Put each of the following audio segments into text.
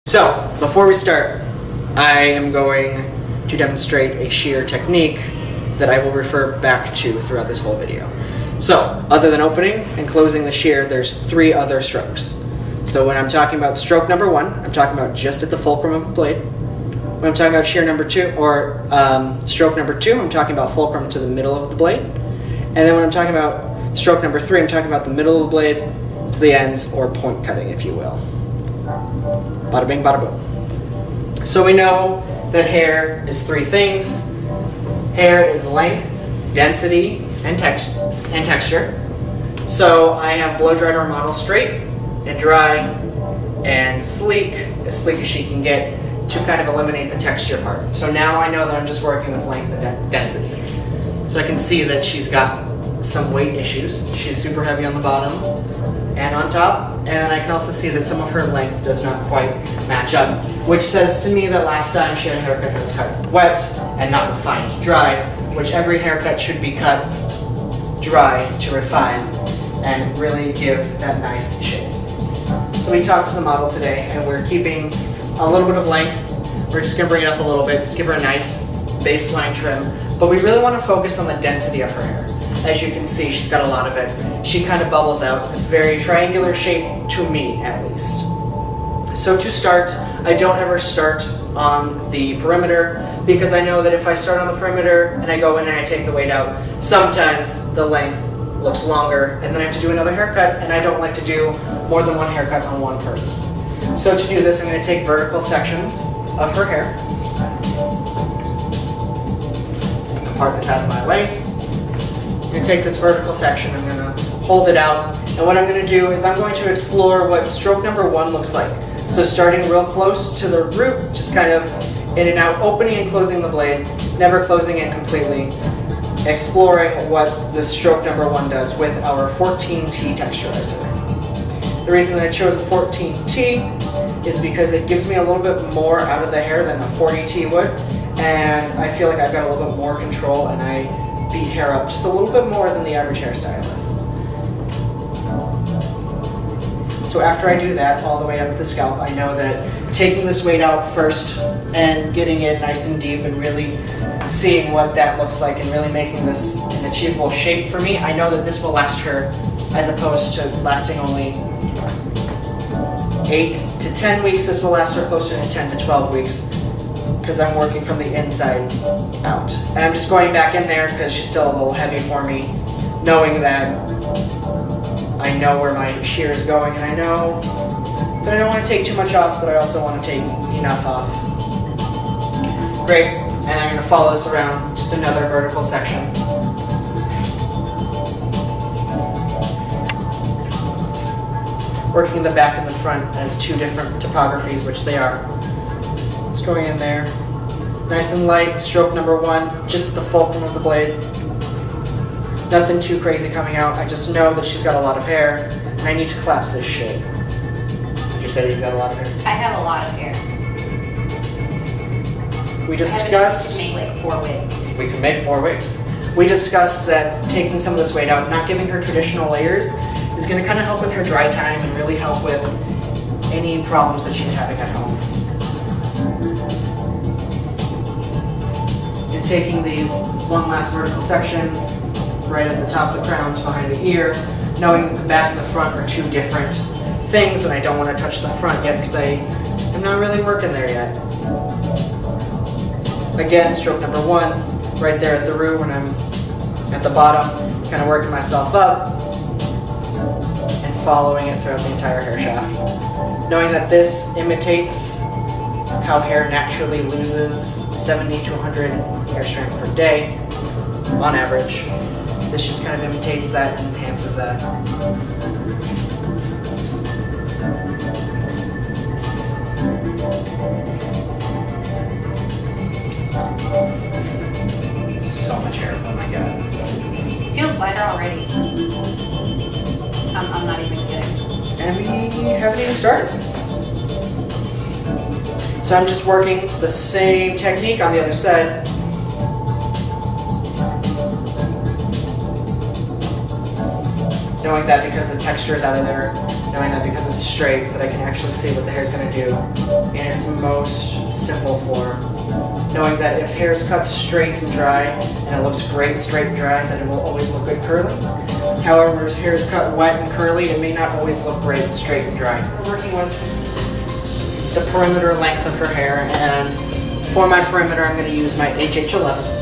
So, before we start, I am going to demonstrate a shear technique that I will refer back to throughout this whole video. So, other than opening and closing the shear, there's 3 other strokes. So when I'm talking about stroke number 1, I'm talking about just at the fulcrum of the blade. When I'm talking about shear number 2, or stroke number 2, I'm talking about fulcrum to the middle of the blade. And then when I'm talking about stroke number 3, I'm talking about the middle of the blade to the ends, or point cutting, if you will. Bada bing, bada boom. So we know that hair is 3 things. Hair is length, density, and texture. So I have blow-dried or model straight and dry and sleek as she can get, to kind of eliminate the texture part. So now I know that I'm just working with length and density. So I can see that she's got some weight issues. She's super heavy on the bottom and on top, and then I can also see that some of her length does not quite match up, which says to me that last time she had a haircut that was cut wet and not refined dry, which every haircut should be cut dry to refine and really give that nice shape. So we talked to the model today, and we're keeping a little bit of length. We're just gonna bring it up a little bit, just give her a nice baseline trim, but we really wanna focus on the density of her hair. As you can see, she's got a lot of it. She kind of bubbles out. It's very triangular shape, to me at least. So to start, I don't ever start on the perimeter, because I know that if I start on the perimeter and I go in and I take the weight out, sometimes the length looks longer and then I have to do another haircut, and I don't like to do more than one haircut on one person. So to do this, I'm going to take vertical sections of her hair. Part this out of my way. I'm going to take this vertical section, I'm going to hold it out, and what I'm going to do is I'm going to explore what stroke number 1 looks like. So starting real close to the root, just kind of in and out, opening and closing the blade, never closing it completely, exploring what the stroke number 1 does with our 14T texturizer. The reason that I chose a 14T is because it gives me a little bit more out of the hair than a 40T would, and I feel like I've got a little bit more control, and I beat hair up just a little bit more than the average hairstylist. So after I do that all the way up the scalp, I know that taking this weight out first and getting it nice and deep and really seeing what that looks like and really making this an achievable shape for me, I know that this will last her, as opposed to lasting only 8 to 10 weeks, this will last her closer to 10 to 12 weeks, because I'm working from the inside out. And I'm just going back in there because she's still a little heavy for me, knowing that I know where my shear is going, and I know that I don't want to take too much off, but I also want to take enough off. Great, and I'm going to follow this around, just another vertical section. Working the back and the front as 2 different topographies, which they are. It's going in there. Nice and light, stroke number 1, just at the fulcrum of the blade. Nothing too crazy coming out. I just know that she's got a lot of hair, and I need to collapse this shit. Did you say you've got a lot of hair? I have a lot of hair. We discussed... I make like 4 wigs. We can make 4 wigs. We discussed that taking some of this weight out, not giving her traditional layers, is going to kind of help with her dry time and really help with any problems that she's having at home. And taking these one last vertical section right at the top of the crowns behind the ear, knowing that the back and the front are 2 different things, and I don't want to touch the front yet because I'm not really working there yet. Again, stroke number 1, right there at the root when I'm at the bottom, kind of working myself up and following it throughout the entire hair shaft. Knowing that this imitates how hair naturally loses 70 to 100 hair strands per day, on average. This just kind of imitates that and enhances that. So much hair, oh my god. It feels lighter already. I'm not even kidding. And we haven't even started. So I'm just working the same technique on the other side. Knowing that because the texture is out of there, knowing that because it's straight, that I can actually see what the hair is going to do in most simple form. Knowing that if hair is cut straight and dry, and it looks great straight and dry, then it will always look good curly. However, if hair is cut wet and curly, it may not always look great straight and dry. We're working with the perimeter length of her hair, and for my perimeter, I'm going to use my HH11.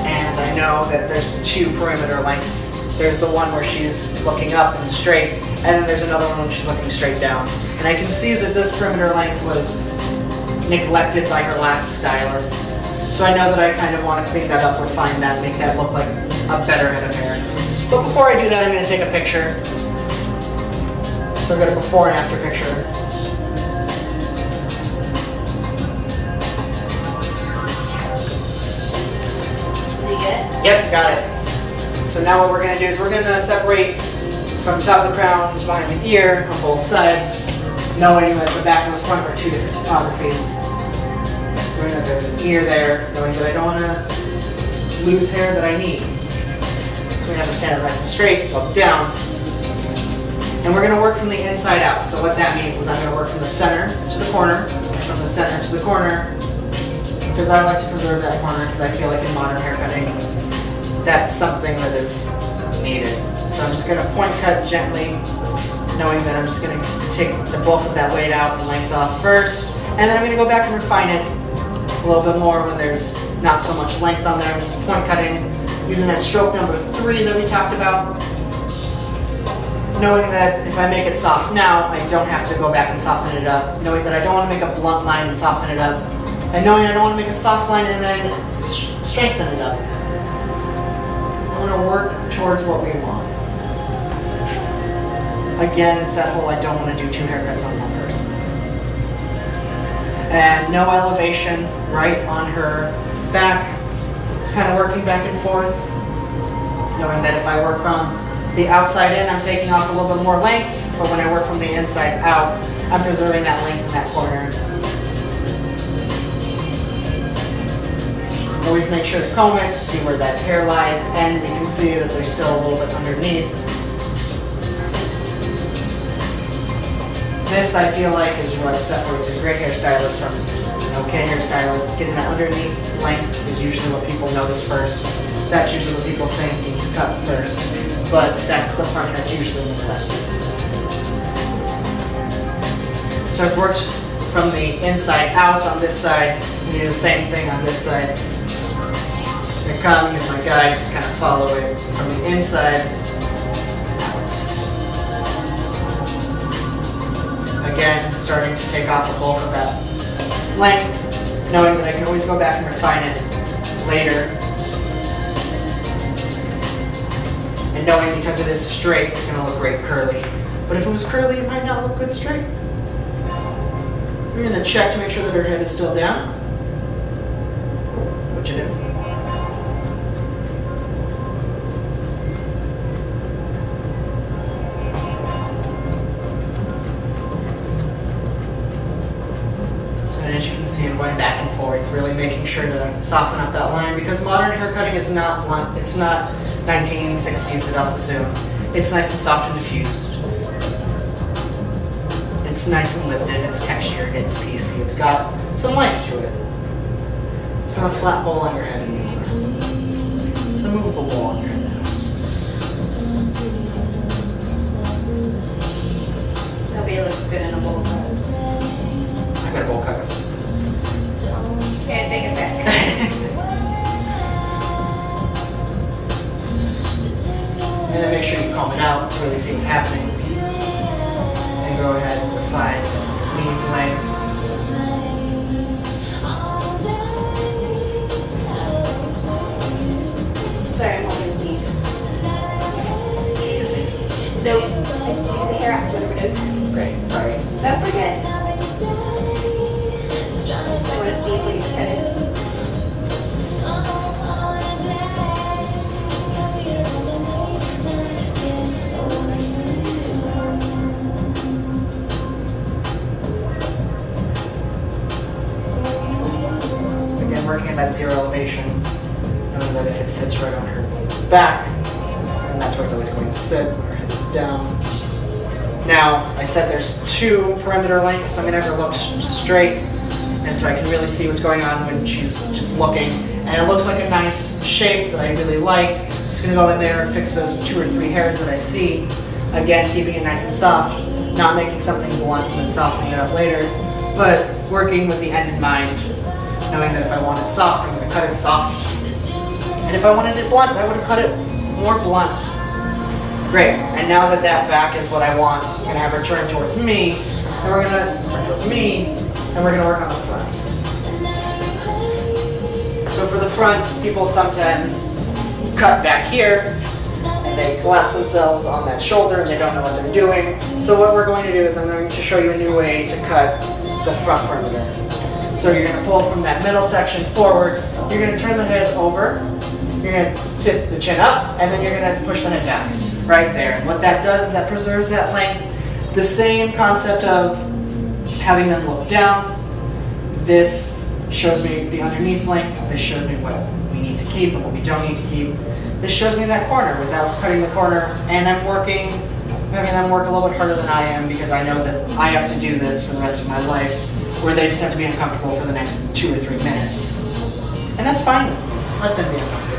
And I know that there's two perimeter lengths. There's the one where she's looking up and straight, and then there's another one when she's looking straight down. And I can see that this perimeter length was neglected by her last stylist. So I know that I kind of want to clean that up, refine that, make that look like a better head of hair. But before I do that, I'm going to take a picture. So I've got a before and after picture. Did you get it? Yep, got it. So now what we're going to do is we're going to separate from the top of the crown to behind the ear on both sides, knowing that the back and the front are two different topographies. We're going to have an ear there, knowing that I don't want to lose hair that I need. So we're going to have her stand up nice and straight, look down. And we're going to work from the inside out. So what that means is I'm going to work from the center to the corner, from the center to the corner, because I like to preserve that corner because I feel like in modern hair cutting, that's something that is needed. So I'm just going to point cut gently, knowing that I'm just going to take the bulk of that weight out and length off first. And then I'm going to go back and refine it a little bit more when there's not so much length on there. I'm just point cutting using that stroke number 3 that we talked about. Knowing that if I make it soft now, I don't have to go back and soften it up. Knowing that I don't want to make a blunt line and soften it up. And knowing I don't want to make a soft line and then strengthen it up. I want to work towards what we want. Again, it's that whole I don't want to do 2 haircuts on one person. And no elevation right on her back. It's kind of working back and forth. Knowing that if I work from the outside in, I'm taking off a little bit more length, but when I work from the inside out, I'm preserving that length in that corner. Always make sure to comb it, see where that hair lies, and you can see that there's still a little bit underneath. This, I feel like, is what separates a great hairstylist from an okay hairstylist. Getting that underneath length is usually what people notice first. That's usually what people think needs cut first. But that's the part that's usually neglected. So it works from the inside out on this side, and do the same thing on this side. I come, here's my guide, just kind of follow it from the inside out. Again, starting to take off the bulk of that length, knowing that I can always go back and refine it later. And knowing because it is straight, it's going to look great curly. But if it was curly, it might not look good straight. I'm going to check to make sure that her head is still down, which it is. As you can see, I'm going back and forth, really making sure to soften up that line, because modern hair cutting is not blunt. It's not 1960s at Sassoon. It's nice and soft and diffused. It's nice and lifted, it's textured, it's piecey, it's got some life to it. It's not a flat bowl on your head anymore. It's a movable bowl on your head now. Nobody looks good in a bowl cut. I got a bowl cut. Okay, take it back. And then make sure you comb it out to really see what's happening. And go ahead and refine lead length. Sorry, I'm holding these. Just No, I just leave the hair out, whatever it is. great, sorry. That's pretty good. I want to see if we can cut it. Again, working at that zero elevation, knowing that if it sits right on her back, and that's where it's always going to sit, when her head is down. Now, I said there's 2 perimeter lengths, so I'm gonna have her look straight, and so I can really see what's going on when she's just looking. And it looks like a nice shape that I really like. Just gonna go in there and fix those 2 or 3 hairs that I see. Again, keeping it nice and soft, not making something blunt and then softening it up later, but working with the end in mind, knowing that if I want it soft, I'm gonna cut it soft. And if I wanted it blunt, I would have cut it more blunt. Great, and now that that back is what I want, I'm gonna have her turn towards me, and we're gonna turn towards me, and we're gonna work on the front. So for the front, people sometimes cut back here, and they collapse themselves on that shoulder, and they don't know what they're doing. So what we're going to do is I'm going to show you a new way to cut the front perimeter. So you're gonna pull from that middle section forward, you're gonna turn the head over, you're gonna tip the chin up, and then you're gonna push the head down. Right there. And what that does is that preserves that length. The same concept of having them look down. This shows me the underneath length. This shows me what we need to keep and what we don't need to keep. This shows me that corner without cutting the corner. And I'm having them work a little bit harder than I am because I know that I have to do this for the rest of my life, where they just have to be uncomfortable for the next 2 or 3 minutes. And that's fine with me. Let them be uncomfortable.